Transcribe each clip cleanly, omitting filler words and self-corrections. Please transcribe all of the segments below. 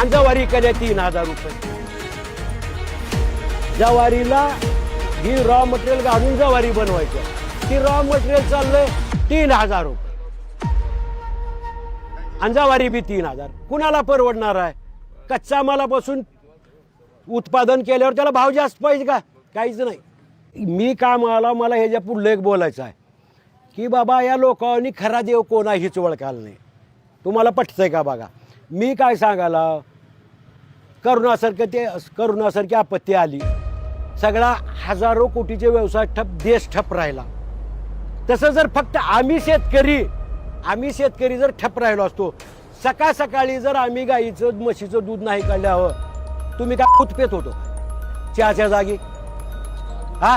आणि ज्वारी कद्या 3,000 रुपये. ज्वारीला ही रॉ मटेरियल घालून ज्वारी बनवायचं, ती रॉ मटेरियल चाललंय 3,000 रुपये आणि ज्वारी बी 3,000. कुणाला परवडणार आहे? कच्चा मालापासून उत्पादन केल्यावर त्याला भाव जास्त पाहिजे का? काहीच नाही. मी मला ह्याच्या पुढलं एक बोलायचं आहे की बाबा या लोकांनी खरा देव कोण आहे हीच ओळखायला नाही. तुम्हाला पटतंय का बघा. मी काय सांगायला, करोनासारखी आपत्ती आली, सगळा हजारो कोटीचे व्यवसाय ठप, देश ठप राहिला. तसं जर फक्त आम्ही शेतकरी जर ठप राहिलो असतो, सकाळी जर आम्ही गाईचं म्हशीचं दूध नाही काढलं हवं, तुम्ही काय दूध पेत होतो चहाच्या जागी? हा,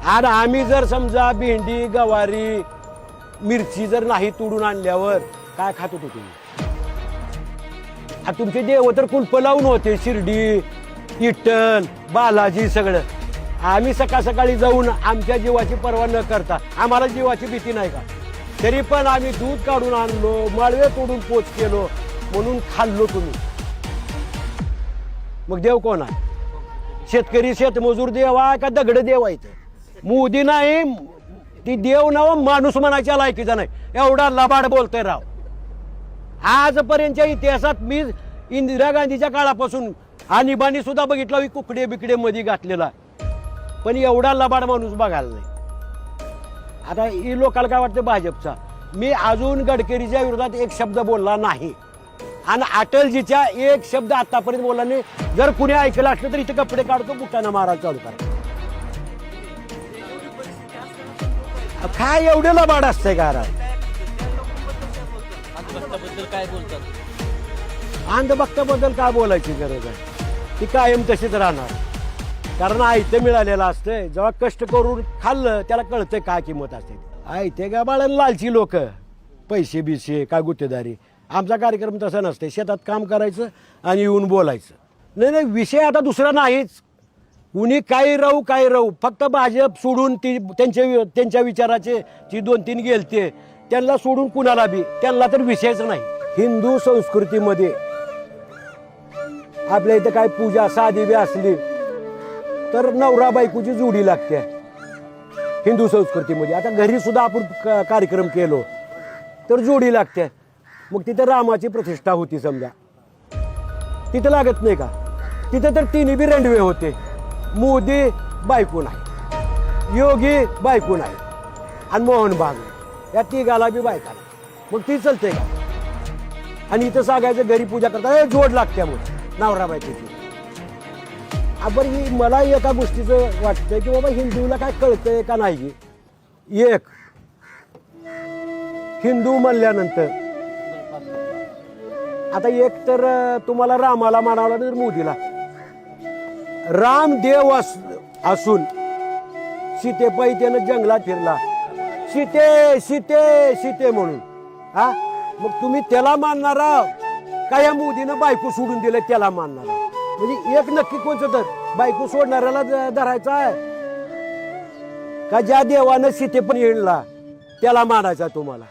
आणि आम्ही जर समजा भेंडी गवारी मिरची जर नाही तोडून आणल्यावर काय खात होतो तुम्ही? तुमचे देव तर कुलप लावून होते, शिर्डी इट्टल बालाजी सगळं. आम्ही सकाळी जाऊन आमच्या जीवाची पर्वा न करता, आम्हाला जीवाची भीती नाही का, तरी पण आम्ही दूध काढून आणलो, माळवे तोडून पोच केलो, म्हणून खाल्लो तुम्ही. मग देव कोण आहे? शेतकरी शेतमजूर देव आहे का दगड देव आहे? मोदी नाही, ती देव नाव माणूस म्हणायच्या लायकीचा नाही. एवढा लबाड बोलतोय राव. आजपर्यंतच्या इतिहासात मी इंदिरा गांधीच्या काळापासून आणीबाणी सुद्धा बघितलं, कुकडे बिकडे मध्ये घातलेला, पण एवढा लबाड माणूस बघायला नाही. आता ही लोकांना काय वाटतं भाजपचा? मी अजून गडकरीच्या विरोधात एक शब्द बोलला नाही आणि अटलजीच्या एक शब्द आतापर्यंत बोलला नाही. जर कुणी ऐकलं असलं तर इथे कपडे काढतो, बुटाना मारा चालू करा. काय एवढे लबाड असतंय का? काय बोलतात? अंधभक्ताबद्दल काय बोलायची गरज आहे? ती कायम तशीच राहणार. कारण आयतं मिळालेलं असतंय, जेव्हा कष्ट करून खाल्लं त्याला कळतंय काय किंमत असते. आयते का बाळा लालची लोक, पैसे बिसे काय गुत्तेदारी. आमचा कार्यक्रम तसा नसते, शेतात काम करायचं आणि येऊन बोलायचं. नाही, विषय आता दुसरा नाहीच. कुणी काही राहू, फक्त भाजप सोडून ती त्यांच्या विचाराचे जी 2-3 गेलते त्यांना सोडून कुणाला बी त्यांना तर विषयच नाही. हिंदू संस्कृतीमध्ये आपल्या इथं काय पूजा साधी बी असली तर नवरा बायकोची जोडी लागते हिंदू संस्कृतीमध्ये. आता घरी सुद्धा आपण कार्यक्रम केलो तर जोडी लागते. मग तिथं रामाची प्रतिष्ठा होती समजा, तिथं लागत नाही का? तिथं तर तिन्ही बी रेंडवे होते. मोदी बायको नाही, योगी बायको नाही आणि मोहन बागू या तिघाला बी बायका नाही. मग ती चलते का? आणि इथं सांगायचं घरी पूजा करता जोड लागते मग नवरा बायकोची. आपण ही मला एका गोष्टीचं वाटतंय की बाबा हिंदूला काय कळतंय का नाही. एक हिंदू म्हणल्यानंतर आता एक तर तुम्हाला रामाला मानावं तर मोदीला. राम देव असून सीतेपायी त्यानं जंगलात फिरला, सीते म्हणून. हा, मग तुम्ही त्याला मानणारा का या मोदीनं बायको सोडून दिलं त्याला मानणारा? म्हणजे एक नक्की कोणतं तर बायको सोडणाऱ्याला धरायचा आहे का ज्या देवानं सीते पण येणला त्याला मानायचा तुम्हाला?